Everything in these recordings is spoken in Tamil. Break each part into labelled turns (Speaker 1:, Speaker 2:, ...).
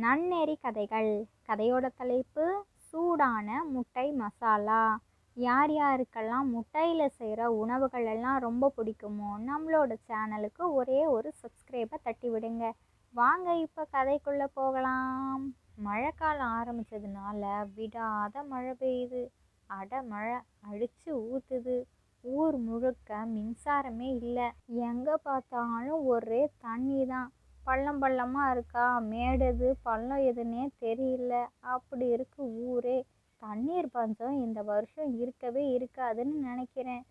Speaker 1: நன்னெறி கதைகள். கதையோட தலைப்பு சூடான முட்டை மசாலா. யார் யாருக்கெல்லாம் முட்டையில் செய்கிற உணவுகள் எல்லாம் ரொம்ப பிடிக்குமோ நம்மளோட சேனலுக்கு ஒரே ஒரு சப்ஸ்கிரைபை தட்டி விடுங்க. வாங்க இப்போ கதைக்குள்ளே போகலாம். மழைக்காலம் ஆரம்பித்ததுனால விடாத மழை பெய்யுது. மழை அடித்து ஊற்றுது. ஊர் முழுக்க மின்சாரமே இல்லை. எங்கே பார்த்தாலும் ஒரே தண்ணி தான். பள்ளம் பள்ளமாக இருக்கா, மேடு எது பள்ளம் எதுன்னே தெரியல. அப்படி இருக்கு ஊரே. தண்ணீர் பஞ்சம் இந்த வருஷம் இருக்கவே இருக்காதுன்னு நினைக்கிறேன்.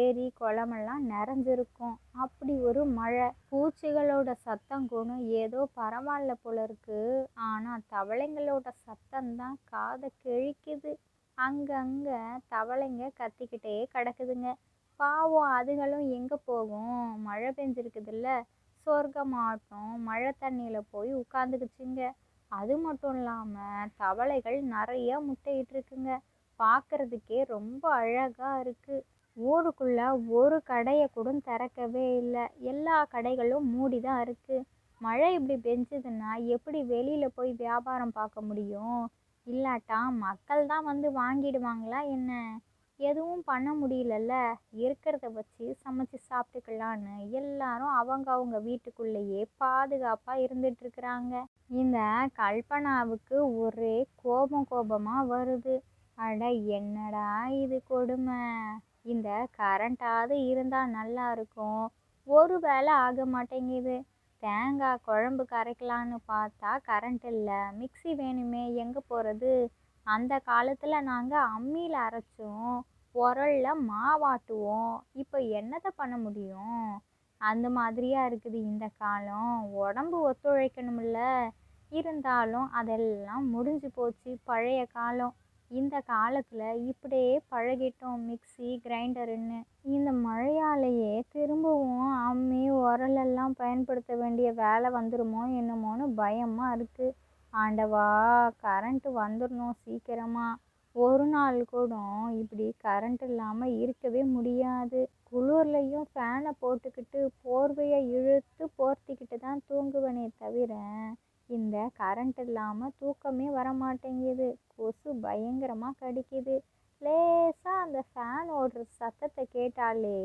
Speaker 1: ஏரி குளமெல்லாம் நிறைஞ்சிருக்கும். அப்படி ஒரு மழை. பூச்சிகளோட சத்தம் கூட ஏதோ பரவாயில்ல போல இருக்கு. ஆனால் தவளைங்களோட சத்தம்தான் காதை கிழிக்குது. அங்கங்க தவளைங்க கத்திக்கிட்டே கிடக்குதுங்க. பாவம், அதுகளும் எங்கே போகும்? மழை பெஞ்சிருக்குதுல்ல, சொர்க்கமாட்டம் மழை தண்ணியில் போய் உட்காந்துக்குச்சுங்க. அது மட்டும் இல்லாமல் தவளைகள் நிறைய முட்டையிட்டுருக்குங்க. பார்க்குறதுக்கே ரொம்ப அழகாக இருக்குது. ஊருக்குள்ளே ஒரு கடையை கூட திறக்கவே இல்லை. எல்லா கடைகளும் மூடி தான் இருக்குது. மழை இப்படி பெஞ்சதுன்னா எப்படி வெளியில் போய் வியாபாரம் பார்க்க முடியும்? இல்லாட்டா மக்கள் தான் வந்து வாங்கிடுவாங்களா என்ன? எதுவும் பண்ண முடியலல்ல. இருக்கிறத வச்சு சமைச்சு சாப்பிட்டுக்கலான்னு எல்லாரும் அவங்க வீட்டுக்குள்ளேயே பாதுகாப்பாக இருந்துட்டுருக்குறாங்க. இந்த கல்பனாவுக்கு ஒரே கோபமாக வருது. அட என்னடா இது கொடுமை! இந்த கரண்ட்டாவது இருந்தால் நல்லா இருக்கும். ஒரு வேளை ஆக மாட்டேங்குது. தேங்காய் குழம்பு கரைக்கலான்னு பார்த்தா கரண்ட் இல்லை. மிக்சி வேணுமே, எங்கே போகிறது? அந்த காலத்தில் நாங்கள் அம்மியில் அரைச்சோம், உரல்ல மாவாட்டுவோம். இப்போ என்னத்தை பண்ண முடியும்? அந்த மாதிரியா இருக்குது இந்த காலம். உடம்பு ஒத்துழைக்கணும்ல. இருந்தாலும் அதெல்லாம் முடிஞ்சு போச்சு, பழைய காலம். இந்த காலத்தில் இப்படியே பழகிட்டோம் மிக்சி கிரைண்டருன்னு. இந்த மழையாலேயே திரும்பவும் அம்மி உரலெல்லாம் பயன்படுத்த வேண்டிய வேலை வந்துடுமோ என்னமோன்னு பயமாக இருக்குது. ஆண்டவா, கரண்ட்டு வந்துடணும் சீக்கிரமாக. ஒரு நாள் கூட இப்படி கரண்ட் இல்லாமல் இருக்கவே முடியாது. குளிர்லையும் ஃபேனை போட்டுக்கிட்டு போர்வையை இழுத்து போர்த்திக்கிட்டு தான் தூங்குவனே தவிர இந்த கரண்ட் இல்லாமல் தூக்கமே வரமாட்டேங்குது. கொசு பயங்கரமாக கடிக்குது. லேசாக அந்த ஃபேன் ஓடுற சத்தத்தை கேட்டாலே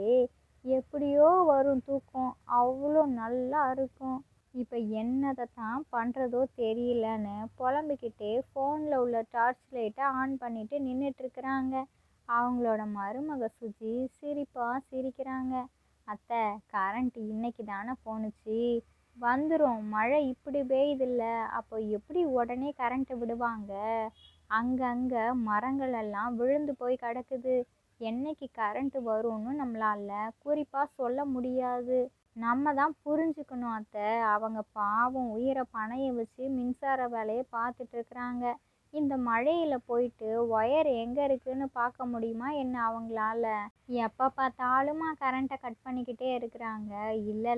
Speaker 1: எப்படியோ வரும் தூக்கம். அவ்வளோ நல்லா இருக்கும். இப்போ என்னதை தான் பண்ணுறதோ தெரியலன்னு புலம்பிக்கிட்டே ஃபோனில் உள்ள டார்ச் லைட்டை ஆன் பண்ணிட்டு நின்றுட்டுருக்குறாங்க. அவங்களோட மருமக சுஜி சிரிப்பாக சிரிக்கிறாங்க. அத்தை, கரண்ட் இன்னைக்கு தானே போணுச்சு, வந்துடும். மழை இப்படி பெய்யுதில்ல, அப்போ எப்படி உடனே கரண்ட்டு விடுவாங்க? அங்கங்கே மரங்கள் எல்லாம் விழுந்து போய் கிடக்குது. என்னைக்கு கரண்ட்டு வரும்னு நம்மளால குறிப்பாக சொல்ல முடியாது. நம்ம தான் புரிஞ்சுக்கணும் அத்தை. அவங்க பாவம் உயிரை பணைய வச்சு மின்சார வேலையை பார்த்துட்ருக்குறாங்க. இந்த மழையில் போயிட்டு ஒயர் எங்கே இருக்குன்னு பார்க்க முடியுமா என்ன அவங்களால? எப்போ பார்த்தாலுமா கரண்ட்டை கட் பண்ணிக்கிட்டே இருக்கிறாங்க. இல்லை,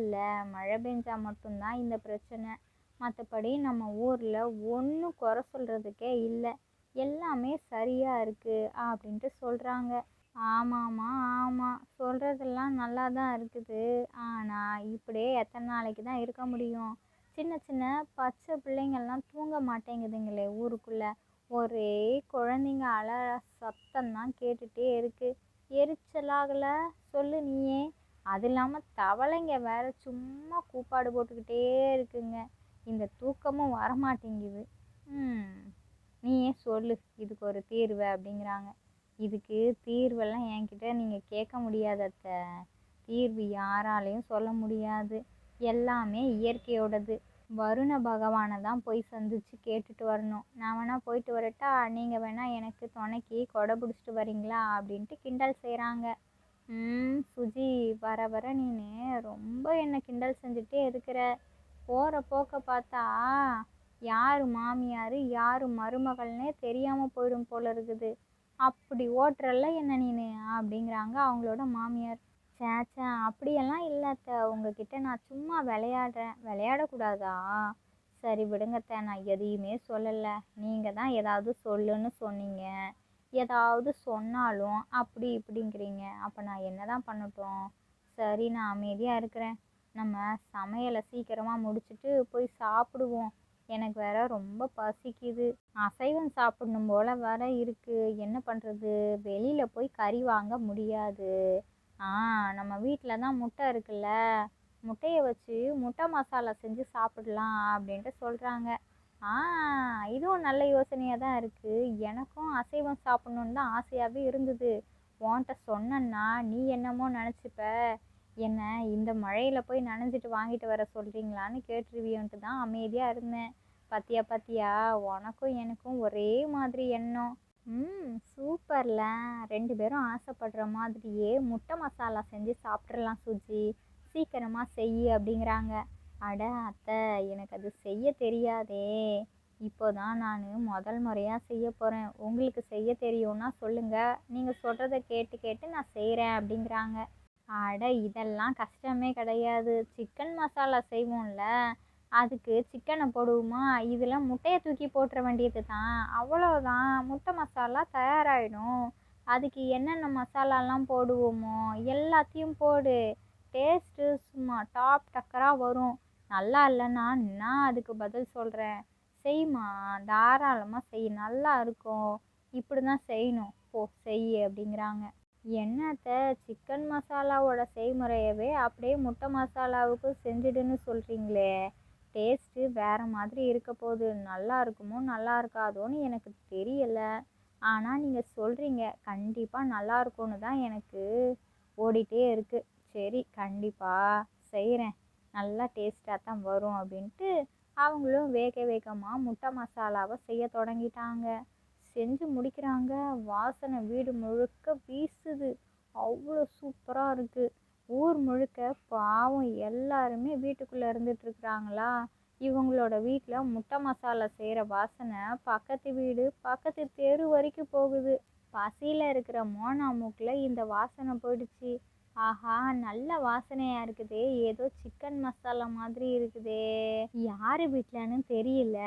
Speaker 1: மழை பெஞ்சால் மட்டும்தான் இந்த பிரச்சனை. மற்றபடி நம்ம ஊரில் ஒன்றும் குறை சொல்கிறதுக்கே இல்லை. எல்லாமே சரியாக இருக்குது அப்படின்ட்டு சொல்கிறாங்க. ஆமாம், சொல்கிறதெல்லாம் நல்லா தான் இருக்குது. ஆனால் இப்படியே எத்தனை நாளைக்கு தான் இருக்க முடியும்? சின்ன சின்ன பச்சை பிள்ளைங்கள்லாம் தூங்க மாட்டேங்குதுங்களே ஊருக்குள்ளே. ஒரே குழந்தைங்க அழற சத்தம்தான் கேட்டுகிட்டே இருக்குது. எரிச்சலாகலை சொல்லு நீயே? அது இல்லாமல் தவளைங்க வேற சும்மா கூப்பாடு போட்டுக்கிட்டே இருக்குங்க. இந்த தூக்கமும் வரமாட்டேங்குது. நீயே சொல்லு இதுக்கு ஒரு தீர்வு அப்படிங்கிறாங்க. இதுக்கு தீர்வெல்லாம் என்கிட்ட நீங்கள் கேட்க முடியாது அத்தை. தீர்வு யாராலையும் சொல்ல முடியாது. எல்லாமே இயற்கையோடது. வருண பகவானை தான் போய் சந்தித்து கேட்டுட்டு வரணும். நான் வேணால் போயிட்டு வரட்டா, நீங்கள் வேணால் எனக்கு துணைக்கி கொடை பிடிச்சிட்டு வரீங்களா அப்படின்ட்டு கிண்டல் செய்கிறாங்க. சுஜி, வர வர நீ ரொம்ப என்னை கிண்டல் செஞ்சுட்டே இருக்கிற. போகிற போக்க பார்த்தா யார் மாமியார் யார் மருமகள்னே தெரியாமல் போயிடும் போல இருக்குது. அப்படி ஓட்டுறல்ல என்ன நீனு அப்படிங்கிறாங்க அவங்களோட மாமியார். சேச்சே, அப்படியெல்லாம் இல்லை அத்தை. உங்ககிட்ட நான் சும்மா விளையாடுறேன். விளையாடக்கூடாதா? சரி விடுங்கத்தை, நான் எதையுமே சொல்லலை. நீங்கள் தான் ஏதாவது சொல்லுன்னு சொன்னீங்க. ஏதாவது சொன்னாலும் அப்படி இப்படிங்கிறீங்க. அப்போ நான் என்ன தான் பண்ணட்டும்? சரி, நான் அமைதியாக இருக்கிறேன். நம்ம சமையலை சீக்கிரமாக முடிச்சுட்டு போய் சாப்பிடுவோம். எனக்கு வேற ரொம்ப பசிக்குது. அசைவம் சாப்பிடணும் போல வேற இருக்கு. என்ன பண்ணுறது? வெளியில் போய் கறி வாங்க முடியாது. ஆ நம்ம வீட்டில் தான் முட்டை இருக்குல்ல, முட்டையை வச்சு முட்டை மசாலா செஞ்சு சாப்பிடலாம் அப்படின்ட்டு சொல்கிறாங்க. ஆ இதுவும் நல்ல யோசனையாக தான் இருக்குது. எனக்கும் அசைவம் சாப்பிட்ணுன்னு தான் ஆசையாகவே இருந்தது. உன்கிட்ட சொன்னேன்னா நீ என்னமோ நினச்சிப்ப, என்ன இந்த மழையில் போய் நனைஞ்சிட்டு வாங்கிட்டு வர சொல்கிறீங்களான்னு கேட்டுருவியோன்ட்டு தான் அமைதியாக இருந்தேன். பாத்தியா பாத்தியா, உனக்கும் எனக்கும் ஒரே மாதிரி எண்ணம். சூப்பர்ல. 2 பேரும் ஆசைப்படுற மாதிரியே முட்டை மசாலா செஞ்சு சாப்பிட்றலாம் சுஜி. சீக்கிரமா செய் அப்படிங்கிறாங்க. அட அத்தை, எனக்கு அது செய்ய தெரியாதே. இப்போதான் நான் முதல் முறையாக செய்ய போகிறேன். உங்களுக்கு செய்ய தெரியும்னா சொல்லுங்க, நீங்கள் சொல்கிறத கேட்டு கேட்டு நான் செய்கிறேன் அப்படிங்கிறாங்க. அட இதெல்லாம் கஷ்டமே கிடையாது. சிக்கன் மசாலா செய்வோம்ல, அதுக்கு சிக்கனை போடுவோமா, இதில் முட்டையை தூக்கி போட்டுற வேண்டியது தான். அவ்வளோதான், முட்டை மசாலா தயாராகிடும். அதுக்கு என்னென்ன மசாலாலாம் போடுவோமோ எல்லாத்தையும் போடு. டேஸ்ட்டு சும்மா டாப் டக்கராக வரும். நல்லா இல்லைன்னா நான் அதுக்கு பதில் சொல்கிறேன். செய்யுமா, தாராளமாக செய், நல்லா இருக்கும். இப்படி தான் செய்யணும், போ செய் அப்படிங்கிறாங்க. என்னத்த, சிக்கன் மசாலாவோட செய்முறையவே அப்படியே முட்டை மசாலாவுக்கு செஞ்சிடுன்னு சொல்கிறீங்களே. டேஸ்ட்டு வேறு மாதிரி இருக்க போகுது. நல்லா இருக்குமோ நல்லா இருக்காதோன்னு எனக்கு தெரியலை. ஆனால் நீங்கள் சொல்கிறீங்க, கண்டிப்பாக நல்லா இருக்கும்னு தான் எனக்கு ஓடிட்டே இருக்குது. சரி, கண்டிப்பாக செய்கிறேன். நல்லா டேஸ்ட்டாக தான் வரும் அப்படின்ட்டு அவங்களும் வேக வேகமாக முட்டை மசாலாவை செய்ய தொடங்கிட்டாங்க. செஞ்சு முடிக்கிறாங்க. வாசனை வீடு முழுக்க வீசுது. அவ்வளோ சூப்பராக இருக்குது. ஊர் முழுக்க பாவம் எல்லாருமே வீட்டுக்குள்ளே இருந்துட்டுருக்குறாங்களா, இவங்களோட வீட்டில் முட்டை மசாலா செய்கிற வாசனை பக்கத்து வீடு பக்கத்து தெரு வரைக்கும் போகுது. பசியில் இருக்கிற மோனா மூக்கில் இந்த வாசனை போயிடுச்சு. ஆஹா, நல்ல வாசனையாக இருக்குதே, ஏதோ சிக்கன் மசாலா மாதிரி இருக்குதே. யார் வீட்டிலன்னு தெரியல.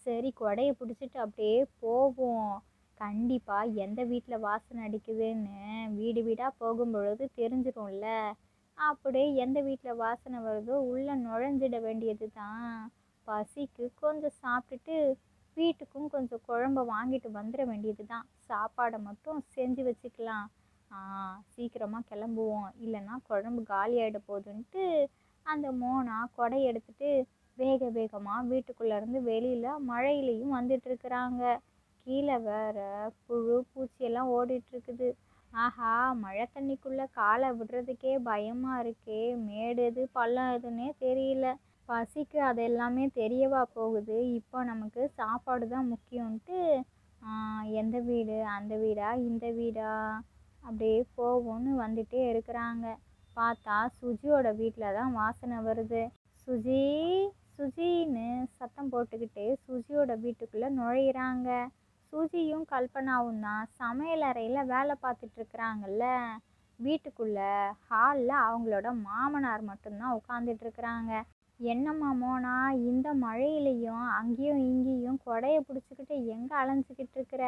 Speaker 1: சரி, கொடையை பிடிச்சிட்டு அப்படியே போவோம். கண்டிப்பாக எந்த வீட்டில் வாசனை அடிக்குதுன்னு வீடு வீடாக போகும்பொழுது தெரிஞ்சிடும்ல. அப்படியே எந்த வீட்டில் வாசனை வருதோ உள்ளே நுழைஞ்சிட வேண்டியது தான். பசிக்கு கொஞ்சம் சாப்பிட்டுட்டு வீட்டுக்கும் கொஞ்சம் குழம்ப வாங்கிட்டு வந்துட வேண்டியது தான். சாப்பாடை மட்டும் செஞ்சு வச்சுக்கலாம். சீக்கிரமாக கிளம்புவோம், இல்லைன்னா குழம்பு காலி ஆகிட போகுதுன்ட்டு அந்த மோனா கொடை எடுத்துட்டு வேக வேகமாக வீட்டுக்குள்ளேருந்து வெளியில் மழையிலையும் வந்துட்டுருக்குறாங்க. கீழே வேற புழு பூச்சியெல்லாம் ஓடிட்டுருக்குது. ஆஹா, மழை தண்ணிக்குள்ளே காலை விடுறதுக்கே பயமாக இருக்கே. மேடு எது பள்ளம் எதுன்னே தெரியல. பசிக்கு அது எல்லாமே தெரியவா போகுது. இப்போ நமக்கு சாப்பாடு தான் முக்கியம்ன்ட்டு எந்த வீடு, அந்த வீடா இந்த வீடா அப்படியே போவோன்னு வந்துட்டே இருக்கிறாங்க. பார்த்தா சுஜியோட வீட்டில் தான் வாசனை வருது. சுஜி சுஜின்னு சத்தம் போட்டுக்கிட்டே சுஜியோட வீட்டுக்குள்ளே நுழையிறாங்க. சுஜியும் கல்பனாவும் தான் சமையல் அறையில் வேலை பார்த்துட்ருக்குறாங்கல்ல. வீட்டுக்குள்ளே ஹாலில் அவங்களோட மாமனார் மட்டும்தான் உட்காந்துட்ருக்குறாங்க. என்னம்மா மோனா, இந்த மழையிலையும் அங்கேயும் இங்கேயும் கொடையை பிடிச்சிக்கிட்டு எங்கே அலைஞ்சிக்கிட்டு இருக்கிற?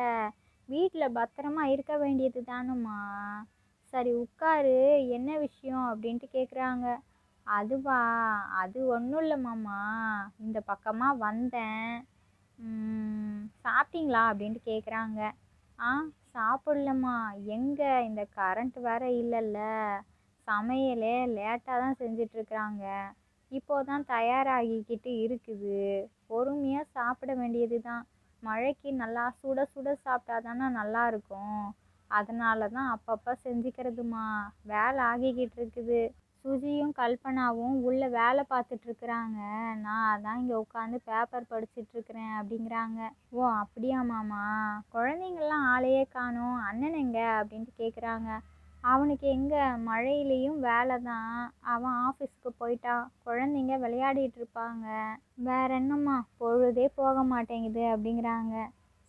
Speaker 1: வீட்டில் பத்திரமா இருக்க வேண்டியது தானும்மா. சரி உட்காரு, என்ன விஷயம் அப்படின்ட்டு கேட்குறாங்க. அதுவா, அது ஒன்றும் இல்லை மாமா, இந்த பக்கமாக வந்தேன். சாப்பிட்டீங்களா அப்படின்ட்டு கேட்குறாங்க. சாப்பிட்லம்மா. எங்கே, இந்த கரண்ட் வேற இல்லைல்ல, சமையலே லேட்டாக தான் செஞ்சிட்ருக்குறாங்க. இப்போது தான் தயாராகிக்கிட்டு இருக்குது. பொறுமையாக சாப்பிட வேண்டியது தான். மழைக்கு நல்லா சுட சுட சாப்பிட்டா தானே நல்லாயிருக்கும். அதனால தான் அப்பப்போ செஞ்சுக்கிறதுமா. வேலை ஆகிக்கிட்டு இருக்குது. சுஜியும் கல்பனாவும் உள்ளே வேலை பார்த்துட்ருக்குறாங்க. நான் அதான் இங்கே உட்காந்து பேப்பர் படிச்சிட்ருக்கிறேன் அப்படிங்கிறாங்க. ஓ அப்படியா மாமா, குழந்தைங்கள்லாம் ஆளையே காணோம், அண்ணன் எங்க அப்படின்ட்டு கேட்குறாங்க. அவனுக்கு எங்கே, மழையிலையும் வேலை தான், அவன் ஆஃபீஸுக்கு போயிட்டான். குழந்தைங்க விளையாடிட்டு இருப்பாங்க. வேற என்னம்மா, பொழுதே போக மாட்டேங்குது அப்படிங்கிறாங்க.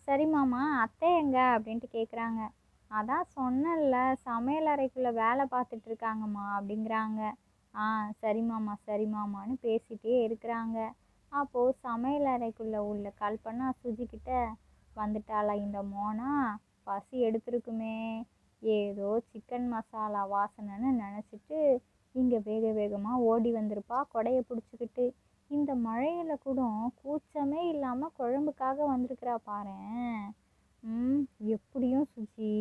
Speaker 1: சரி மாமா, அத்தை எங்க அப்படின்ட்டு கேட்குறாங்க. அதான் சொன்னேன்ல, சமையல் அறைக்குள்ளே வேலை பார்த்துட்ருக்காங்கம்மா அப்படிங்கிறாங்க. சரி மாமா சரி மாமான்னு பேசிகிட்டே இருக்கிறாங்க. அப்போது சமையல் அறைக்குள்ளே உள்ள கல்பனா சுஜிக்கிட்ட, வந்துட்டாளா இந்த மோனா, பசி எடுத்துருக்குமே, ஏதோ சிக்கன் மசாலா வாசனைன்னு நினச்சிட்டு இங்கே வேக வேகமாக ஓடி வந்திருப்பா கொடையை பிடிச்சிக்கிட்டு. இந்த மழையில கூட கூச்சமே இல்லாமல் குழம்புக்காக வந்திருக்கிறா பாரேன். ம் எப்படியும் சுஜி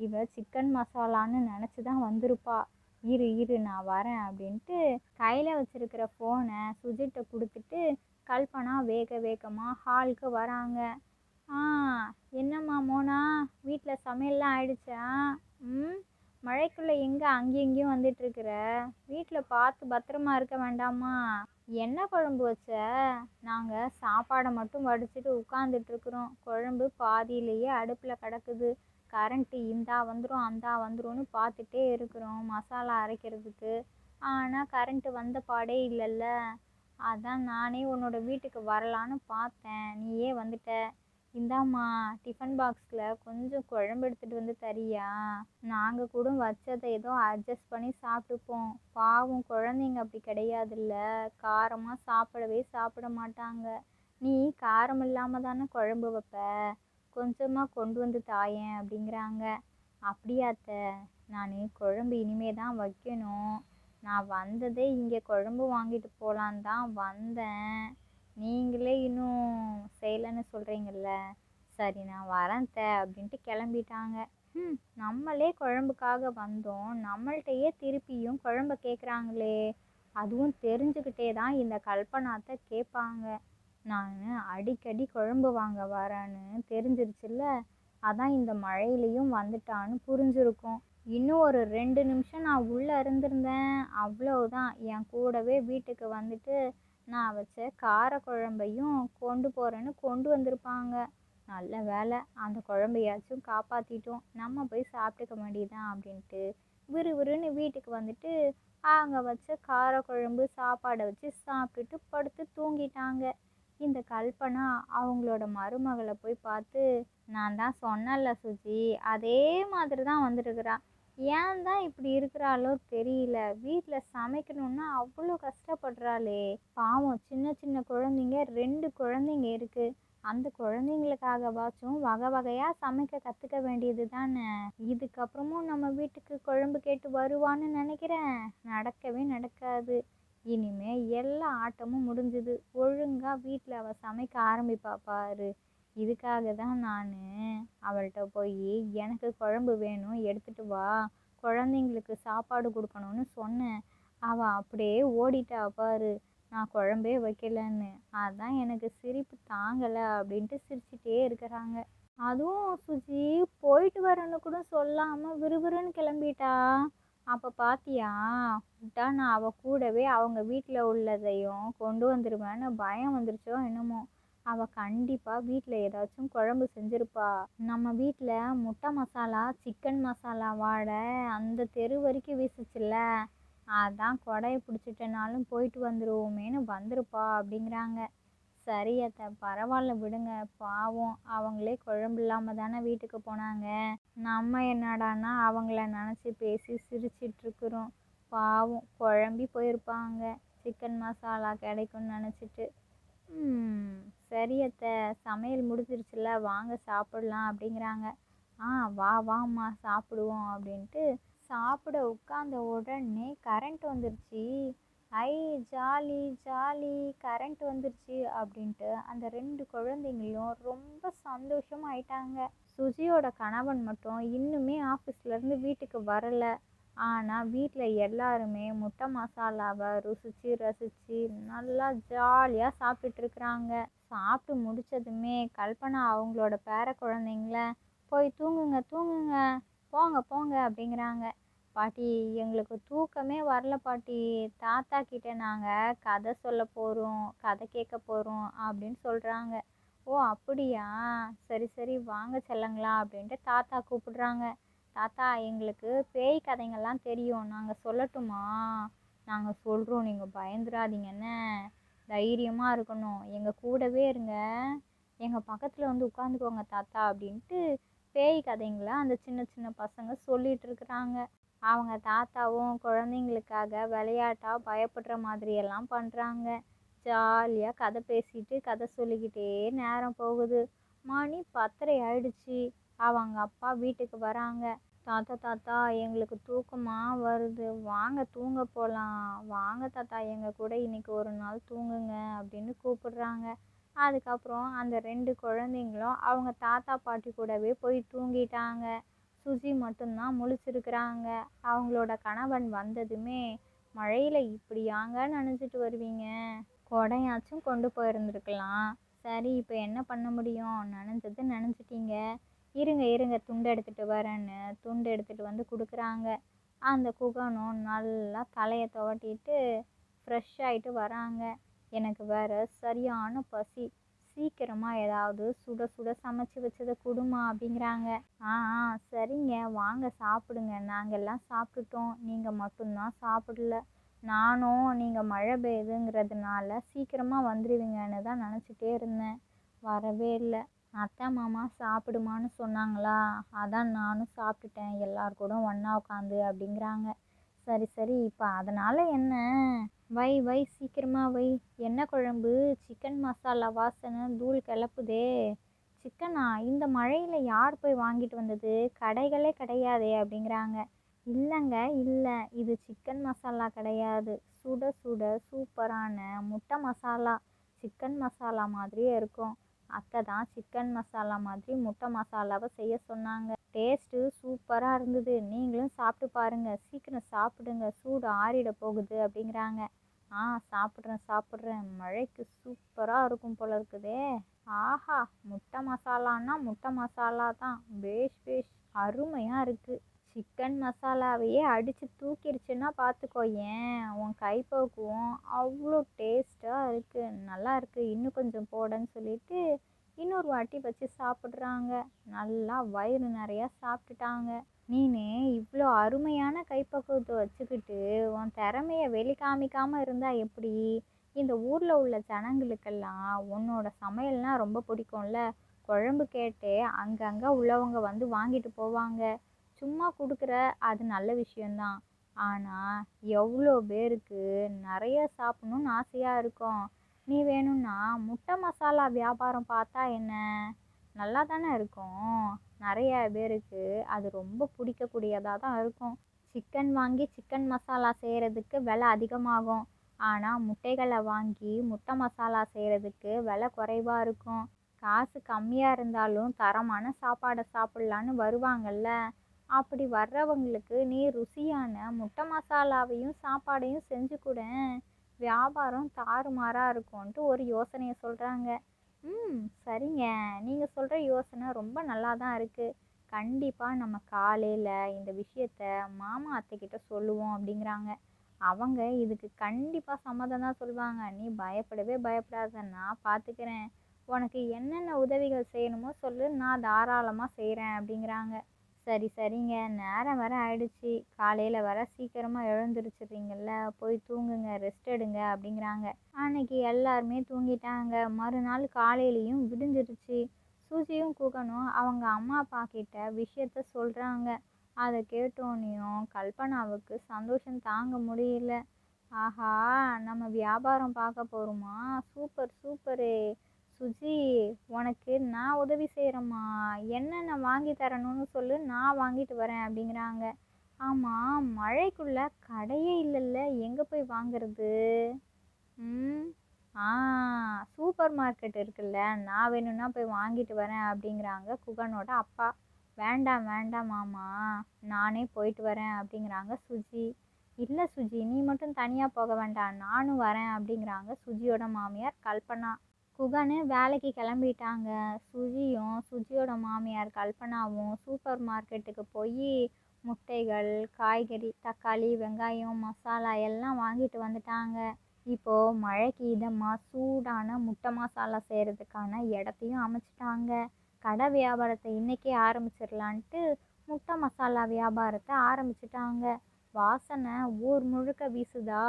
Speaker 1: இவ சிக்கன் மசாலான்னு நினச்சி தான் வந்திருப்பா. இரு இரு நான் வரேன் அப்படின்ட்டு கையில் வச்சிருக்கிற ஃபோனை சுஜிட்ட கொடுத்துட்டு கல்பனா வேக வேகமாக ஹாலுக்கு வராங்க. ஆ என்னம்மா மோனா, வீட்டில் சமையல்லாம் ஆயிடுச்சா? ம் மழைக்குள்ளே எங்கே அங்கேயும் இங்கேயும் வந்துட்டுருக்குற? வீட்டில் பார்த்து பத்திரமா இருக்க வேண்டாமா? என்ன குழம்பு வச்ச? நாங்கள் சாப்பாடை மட்டும் வடிச்சிட்டு உட்காந்துட்ருக்குறோம். குழம்பு பாதியிலேயே அடுப்பில் கிடக்குது. கரண்ட்டு இந்தா வந்துடும் அந்தா வந்துடும்னு பார்த்துட்டே இருக்கிறோம் மசாலா அரைக்கிறதுக்கு. ஆனால் கரண்ட்டு வந்த பாடே இல்லைல்ல. அதான் நானே உன்னோட வீட்டுக்கு வரலான்னு பார்த்தேன், நீயே வந்துட்ட. இந்தாம்மா டிஃபன் பாக்ஸில் கொஞ்சம் குழம்பு எடுத்துகிட்டு வந்து தரியா? நாங்கள் கூட வச்சதை ஏதோ அட்ஜஸ்ட் பண்ணி சாப்பிட்டுப்போம். பாவம் குழந்தைங்க அப்படி கிடையாதுல்ல, காரமாக சாப்பிடவே சாப்பிட மாட்டாங்க. நீ காரம் இல்லாமல் தானே குழம்பு வைப்ப, கொஞ்சமாக கொண்டு வந்து தாயேன் அப்படிங்கிறாங்க. அப்படியாத்த, நான் குழம்பு இனிமே தான் வைக்கணும். நான் வந்ததே இங்கே குழம்பு வாங்கிட்டு போகலான் தான் வந்தேன். நீங்களே இன்னும் செய்யலைன்னு சொல்கிறீங்கல்ல, சரி நான் வரேன் அப்படின்ட்டு கிளம்பிட்டாங்க. நம்மளே குழம்புக்காக வந்தோம், நம்மள்கிட்டயே திருப்பியும் குழம்ப கேட்குறாங்களே. அதுவும் தெரிஞ்சுக்கிட்டே தான் இந்த கல்பனாத்தை கேட்பாங்க. நான் அடிக்கடி குழம்பு வாங்க வரேன்னு தெரிஞ்சிருச்சுல்ல, அதான் இந்த மழையிலையும் வந்துட்டான்னு புரிஞ்சிருக்கும். இன்னும் ஒரு 2 நிமிஷம் நான் உள்ளே இருந்திருந்தேன், அவ்வளோதான் என் கூடவே வீட்டுக்கு வந்துட்டு நான் வச்ச கார குழம்பையும் கொண்டு போகிறேன்னு கொண்டு வந்திருப்பாங்க. நல்ல வேலை, அந்த குழம்பையாச்சும் காப்பாற்றிட்டோம், நம்ம போய் சாப்பிட்டுக்க வேண்டியதான் அப்படின்ட்டு விறுவிறுன்னு வீட்டுக்கு வந்துட்டு அங்கே வச்ச கார குழம்பு சாப்பாடை வச்சு சாப்பிட்டுட்டு படுத்து தூங்கிட்டாங்க. இந்த கல்பனா அவங்களோட மருமகளை போய் பார்த்து, நான் தான் சொன்னேன்ல சுஜி, அதே மாதிரி தான் வந்துருக்குறா. ஏன் தான் இப்படி இருக்கிறாளோ தெரியல. வீட்டில் சமைக்கணுன்னா அவ்வளோ கஷ்டப்படுறாளே. பாவம் சின்ன சின்ன குழந்தைங்க, 2 குழந்தைங்க இருக்குது. அந்த குழந்தைங்களுக்காகவாச்சும் வகை வகையாக சமைக்க கற்றுக்க வேண்டியது தானே. இதுக்கப்புறமும் நம்ம வீட்டுக்கு குழம்பு கேட்டு வருவான்னு நினைக்கிறேன். நடக்கவே நடக்காது. இனிமே எல்லா ஆட்டமும் முடிஞ்சுது. ஒழுங்காக வீட்டில் அவள் சமைக்க ஆரம்பிப்பா பாரு. இதுக்காக தான் நான் அவள்கிட்ட போய் எனக்கு குழம்பு வேணும் எடுத்துகிட்டு வா, குழந்தைங்களுக்கு சாப்பாடு கொடுக்கணும்னு சொன்னேன். அவள் அப்படியே ஓடிட்டா பாரு, நான் குழம்பே வைக்கலன்னு. அதான் எனக்கு சிரிப்பு தாங்கலை அப்படின்ட்டு சிரிச்சிட்டே இருக்கிறாங்க. அதுவும் சுஜி போயிட்டு வரேன்னு கூட சொல்லாமல் விறுவிறுன்னு கிளம்பிட்டா. அப்போ பார்த்தியா, விட்டா நான் அவள் கூடவே அவங்க வீட்டில் உள்ளதையும் கொண்டு வந்துடுவேன்னு பயம் வந்துருச்சோ என்னமோ. அவள் கண்டிப்பாக வீட்டில் ஏதாச்சும் குழம்பு செஞ்சுருப்பா. நம்ம வீட்டில் முட்டை மசாலா சிக்கன் மசாலா வாடை அந்த தெரு வரைக்கும் வீசுச்சுல்ல, அதான் கொடையை பிடிச்சிட்டனாலும் போயிட்டு வந்துடுவோமேனு வந்திருப்பா அப்படிங்கிறாங்க. சரி அத்தை, பரவாயில்ல விடுங்க, பாவம் அவங்களே குழம்பு இல்லாமல் தானே வீட்டுக்கு போனாங்க. நம்ம என்னடான்னா அவங்கள நினச்சி பேசி சிரிச்சிட்ருக்குறோம். பாவம் குழம்பி போயிருப்பாங்க, சிக்கன் மசாலா கிடைக்கும்னு நினச்சிட்டு. சரி அத்தை, சமையல் முடிஞ்சிருச்சுல, வாங்க சாப்பிடலாம் அப்படிங்கிறாங்க. வா வாம்மா சாப்பிடுவோம் அப்படின்ட்டு சாப்பிட உட்காந்த உடனே கரண்ட் வந்துருச்சு. ஐ ஜாலி ஜாலி, கரண்ட் வந்துருச்சு அப்படின்ட்டு அந்த 2 குழந்தைங்களும் ரொம்ப சந்தோஷமாயிட்டாங்க. சுஜியோட கணவன் மட்டும் இன்னுமே ஆஃபீஸ்லேருந்து வீட்டுக்கு வரலை. ஆனால் வீட்டில் எல்லாருமே முட்டை மசாலாவை ருசித்து ரசித்து நல்லா ஜாலியாக சாப்பிட்டுருக்குறாங்க. சாப்பிட்டு முடித்ததுமே கல்பனா அவங்களோட பேர குழந்தைங்கள போய் தூங்குங்க தூங்குங்க, போங்க போங்க அப்படிங்கிறாங்க. பாட்டி எங்களுக்கு தூக்கமே வரல பாட்டி, தாத்தா கிட்ட நாங்கள் கதை சொல்ல போகிறோம், கதை கேட்க போகிறோம் அப்படின்னு சொல்கிறாங்க. ஓ அப்படியா, சரி சரி வாங்க செல்லங்களா அப்படின்ட்டு தாத்தா கூப்பிடுறாங்க. தாத்தா எங்களுக்கு பேய் கதைங்கள்லாம் தெரியும், நாங்கள் சொல்லட்டுமா? நாங்கள் சொல்கிறோம், நீங்கள் பயந்துடாதீங்கன்னு, தைரியமாக இருக்கணும், எங்கள் கூடவே இருங்க, எங்கள் பக்கத்தில் வந்து உட்காந்துக்கோங்க தாத்தா அப்படின்ட்டு பேய் கதைங்களை அந்த சின்ன சின்ன பசங்க சொல்லிகிட்டு இருக்கிறாங்க. அவங்க தாத்தாவும் குழந்தைங்களுக்காக விளையாட்டாக பயப்படுற மாதிரியெல்லாம் பண்ணுறாங்க. ஜாலியாக கதை பேசிட்டு கதை சொல்லிக்கிட்டே நேரம் போகுது. மணி 10:30 ஆயிடுச்சு. அவங்க அப்பா வீட்டுக்கு வராங்க. தாத்தா தாத்தா எங்களுக்கு தூக்கமாக வருது, வாங்க தூங்க போகலாம், வாங்க தாத்தா எங்கள் கூட இன்னைக்கு ஒரு நாள் தூங்குங்க அப்படின்னு கூப்பிடுறாங்க. அதுக்கப்புறம் அந்த 2 குழந்தைங்களும் அவங்க தாத்தா பாட்டி கூடவே போய் தூங்கிட்டாங்க. சுஜி மட்டும்தான் முழிச்சிருக்கிறாங்க. அவங்களோட கணவன் வந்ததுமே, மழையில் இப்படியாங்க நனைஞ்சிட்டு வருவீங்க, கொடையாச்சும் கொண்டு போயிருந்துருக்கலாம். சரி இப்போ என்ன பண்ண முடியும், நனைஞ்சது நனைஞ்சிட்டீங்க, இருங்க இருங்க துண்டு எடுத்துகிட்டு வரேன்னு துண்டு எடுத்துகிட்டு வந்து கொடுக்குறாங்க. அந்த குகனும் நல்லா தலையை துவட்டிட்டு ஃப்ரெஷ் ஆகிட்டு வராங்க. எனக்கு வேற சரியான பசி, சீக்கிரமாக ஏதாவது சுட சுட சமைச்சு வச்சதை கொடுமா அப்படிங்கிறாங்க. ஆ ஆ சரிங்க வாங்க சாப்பிடுங்க, நாங்கள் எல்லாம் சாப்பிட்டுட்டோம், நீங்கள் மட்டும்தான் சாப்பிடல. நானும் நீங்கள் மழை பெய்யுதுங்கிறதுனால சீக்கிரமாக வந்துடுவீங்கன்னு தான் நினச்சிட்டே இருந்தேன், வரவே இல்லை. அத்தை மாமா சாப்பிடுமான்னு சொன்னாங்களா, அதான் நானும் சாப்பிட்டுட்டேன் எல்லார் கூட ஒன்றா உட்காந்து அப்படிங்கிறாங்க. சரி சரி இப்போ அதனால் என்ன, வை வை சீக்கிரமாக வை. என்ன குழம்பு, சிக்கன் மசாலா வாசனை தூள் கிளப்புதே. சிக்கனா, இந்த மழையில் யார் போய் வாங்கிட்டு வந்தது, கடைகளே கிடையாதே அப்படிங்கிறாங்க. இல்லைங்க இல்லை, இது சிக்கன் மசாலா கிடையாது, சுட சுட சூப்பரான முட்டை மசாலா. சிக்கன் மசாலா மாதிரியே இருக்கும், அத்தை தான் சிக்கன் மசாலா மாதிரி முட்டை மசாலாவை செய்ய சொன்னாங்க. டேஸ்ட்டு சூப்பராக இருந்தது, நீங்களும் சாப்பிட்டு பாருங்கள், சீக்கிரம் சாப்பிடுங்க, சூடு ஆறிட போகுது அப்படிங்கிறாங்க. ஆ சாப்பிட்றேன் சாப்பிட்றேன், மழைக்கு சூப்பராக இருக்கும் போல இருக்குதே. ஆஹா, முட்டை மசாலான்னா முட்டை மசாலா தான், பேஷ் பேஷ், அருமையாக இருக்குது. சிக்கன் மசாலாவையே அடித்து தூக்கிடுச்சுன்னா பார்த்துக்கோ, ஏன் உன் கைப்பக்குவம் அவ்வளோ டேஸ்ட்டாக இருக்குது, நல்லா இருக்குது, இன்னும் கொஞ்சம் போடன்னு சொல்லிட்டு இன்னொரு வாட்டி வச்சு சாப்பிட்றாங்க. நல்லா வயிறு நிறையா சாப்பிட்டுட்டாங்க. நீனு இவ்வளோ அருமையான கைப்பக்குவத்தை வச்சுக்கிட்டு உன் திறமைய வெளிக்காமிக்காமல் இருந்தால் எப்படி? இந்த ஊரில் உள்ள ஜனங்களுக்கெல்லாம் உன்னோட சமையல்னால் ரொம்ப பிடிக்கும்ல, குழம்பு கேட்டு அங்கங்கே உள்ளவங்க வந்து வாங்கிட்டு போவாங்க. சும்மா கொடுக்குற அது நல்ல விஷயந்தான், ஆனால் எவ்வளோ பேருக்கு நிறைய சாப்பிட்ணுன்னு ஆசையாக இருக்கும். நீ வேணும்னா முட்டை மசாலா வியாபாரம் பார்த்தா என்ன, நல்லா தானே இருக்கும், நிறைய பேருக்கு அது ரொம்ப பிடிக்கக்கூடியதாக தான் இருக்கும். சிக்கன் வாங்கி சிக்கன் மசாலா செய்கிறதுக்கு விலை அதிகமாகும், ஆனால் முட்டைகளை வாங்கி முட்டை மசாலா செய்கிறதுக்கு விலை குறைவாக இருக்கும். காசு கம்மியாக இருந்தாலும் தரமான சாப்பாடை சாப்பிட்லான்னு வருவாங்கல்ல, அப்படி வர்றவங்களுக்கு நீ ருசியான முட்டை மசாலாவையும் சாப்பாடையும் செஞ்சு கூட வியாபாரம் தாறுமாறாக இருக்கும்ன்ட்டு ஒரு யோசனையை சொல்கிறாங்க. சரிங்க, நீங்கள் சொல்கிற யோசனை ரொம்ப நல்லா தான் இருக்குது, கண்டிப்பாக நம்ம காலையில் இந்த விஷயத்த மாமா அத்தைக்கிட்ட சொல்லுவோம் அப்படிங்கிறாங்க. அவங்க இதுக்கு கண்டிப்பாக சம்மதம் தான் சொல்லுவாங்க, நீ பயப்படவே பயப்படாத, நான் பார்த்துக்கிறேன், உனக்கு என்னென்ன உதவிகள் செய்யணுமோ சொல்லு, நான் தாராளமாக செய்கிறேன் அப்படிங்கிறாங்க. சரி சரிங்க, நேரம் வர ஆயிடுச்சு, காலையில் வர சீக்கிரமாக எழுந்திரிச்சிடுறீங்கல்ல, போய் தூங்குங்க, ரெஸ்ட் எடுங்க அப்படிங்கிறாங்க. அன்னைக்கு எல்லாருமே தூங்கிட்டாங்க. மறுநாள் காலையிலையும் விடிஞ்சிருச்சு. சுஜியும் குகனும் அவங்க அம்மா அப்பா கிட்ட விஷயத்த சொல்கிறாங்க. அதை கேட்டோன்னையும் கல்பனாவுக்கு சந்தோஷம் தாங்க முடியல. ஆஹா, நம்ம வியாபாரம் பார்க்க போகிறோமா, சூப்பர் சூப்பரு. சுஜி, உனக்கு நான் உதவி செய்கிறேம்மா, என்னென்ன வாங்கி தரணும்னு சொல்லு, நான் வாங்கிட்டு வரேன் அப்படிங்கிறாங்க. ஆமாம், மழைக்குள்ள கடையே இல்லைல்ல, எங்கே போய் வாங்குறது? ஆ சூப்பர் மார்க்கெட் இருக்குல்ல, நான் வேணும்னா போய் வாங்கிட்டு வரேன் அப்படிங்கிறாங்க குகனோட அப்பா. வேண்டாம் வேண்டாம் மாமா, நானே போயிட்டு வரேன் அப்படிங்கிறாங்க சுஜி. இல்லை சுஜி, நீ மட்டும் தனியாக போக வேண்டாம், நானும் வரேன் அப்படிங்கிறாங்க சுஜியோட மாமியார் கல்பனா. குகனு வேலைக்கு கிளம்பிட்டாங்க. சுஜியும் சுஜியோட மாமியார் கல்பனாவும் சூப்பர் மார்க்கெட்டுக்கு போய் முட்டைகள், காய்கறி, தக்காளி, வெங்காயம், மசாலா எல்லாம் வாங்கிட்டு வந்துட்டாங்க. இப்போது மழைக்கு இதமாக சூடான முட்டை மசாலா செய்கிறதுக்கான இடத்தையும் அமைச்சிட்டாங்க. கடை வியாபாரத்தை இன்றைக்கே ஆரம்பிச்சிடலான்ட்டு முட்டை மசாலா வியாபாரத்தை ஆரம்பிச்சிட்டாங்க. வாசனை ஊர் முழுக்க வீசுதா,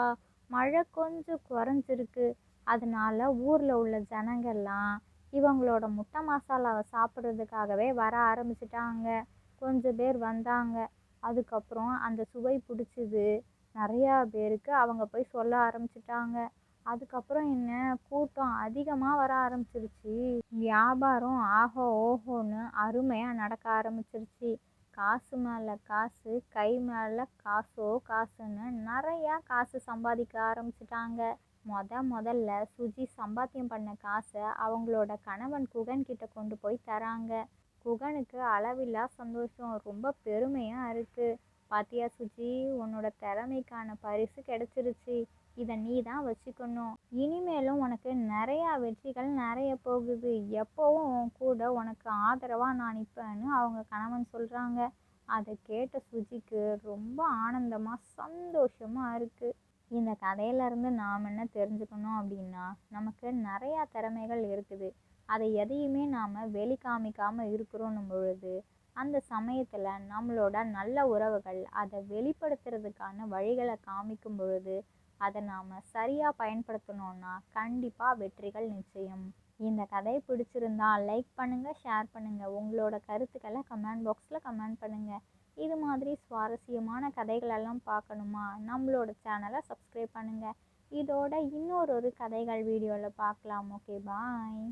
Speaker 1: மழை கொஞ்சம் குறைஞ்சிருக்கு, அதனால ஊரில் உள்ள ஜனங்கள்லாம் இவங்களோட முட்டை மசாலாவை சாப்பிட்றதுக்காகவே வர ஆரம்பிச்சிட்டாங்க. கொஞ்சம் பேர் வந்தாங்க, அதுக்கப்புறம் அந்த சுவை பிடிச்சிது, நிறையா பேருக்கு அவங்க போய் சொல்ல ஆரம்பிச்சிட்டாங்க. அதுக்கப்புறம் என்ன, கூட்டம் அதிகமாக வர ஆரம்பிச்சிருச்சு. வியாபாரம் ஆஹோ ஓஹோன்னு அருமையாக நடக்க ஆரம்பிச்சிருச்சு. காசு மேலே காசு, கை மேலே காசோ காசுன்னு நிறையா காசு சம்பாதிக்க ஆரம்பிச்சிட்டாங்க. முதல்ல சுஜி சம்பாத்தியம் பண்ண காசை அவங்களோட கணவன் குகன் கிட்ட கொண்டு போய் தராங்க. குகனுக்கு அளவில்லா சந்தோஷம், ரொம்ப பெருமையாக இருக்குது. பாத்தியா சுஜி, உன்னோட திறமைக்கான பரிசு கிடைச்சிருச்சு, இதை நீ தான் வச்சுக்கணும். இனிமேலும் உனக்கு நிறையா வெற்றிகள் நிறைய போகுது, எப்போவும் உன் கூட உனக்கு ஆதரவாக நான் நிற்பேன்னு அவங்க கணவன் சொல்கிறாங்க. அதை கேட்ட சுஜிக்கு ரொம்ப ஆனந்தமாக சந்தோஷமாக இருக்குது. இந்த கதையிலேருந்து நாம் என்ன தெரிஞ்சுக்கணும் அப்படின்னா, நமக்கு நிறையா திறமைகள் இருக்குது, அதை எதையுமே நாம் வெளிக்காமிக்காமல் இருக்கிறோன்னும் பொழுது அந்த சமயத்தில் நம்மளோட நல்ல உறவுகள் அதை வெளிப்படுத்துறதுக்கான வழிகளை காமிக்கும் பொழுது அதை நாம் சரியாக பயன்படுத்தணும்னா கண்டிப்பாக வெற்றிகள் நிச்சயம். இந்த கதை பிடிச்சிருந்தா லைக் பண்ணுங்கள், ஷேர் பண்ணுங்கள், உங்களோட கருத்துக்களை கமெண்ட் பாக்ஸில் கமெண்ட் பண்ணுங்கள். இது மாதிரி சுவாரஸ்யமான கதைகளெல்லாம் பார்க்கணுமா, நம்மளோட சேனலை சப்ஸ்கிரைப் பண்ணுங்கள். இதோட இன்னொரு கதைகள் வீடியோவில் பார்க்கலாம். ஓகே, பாய்.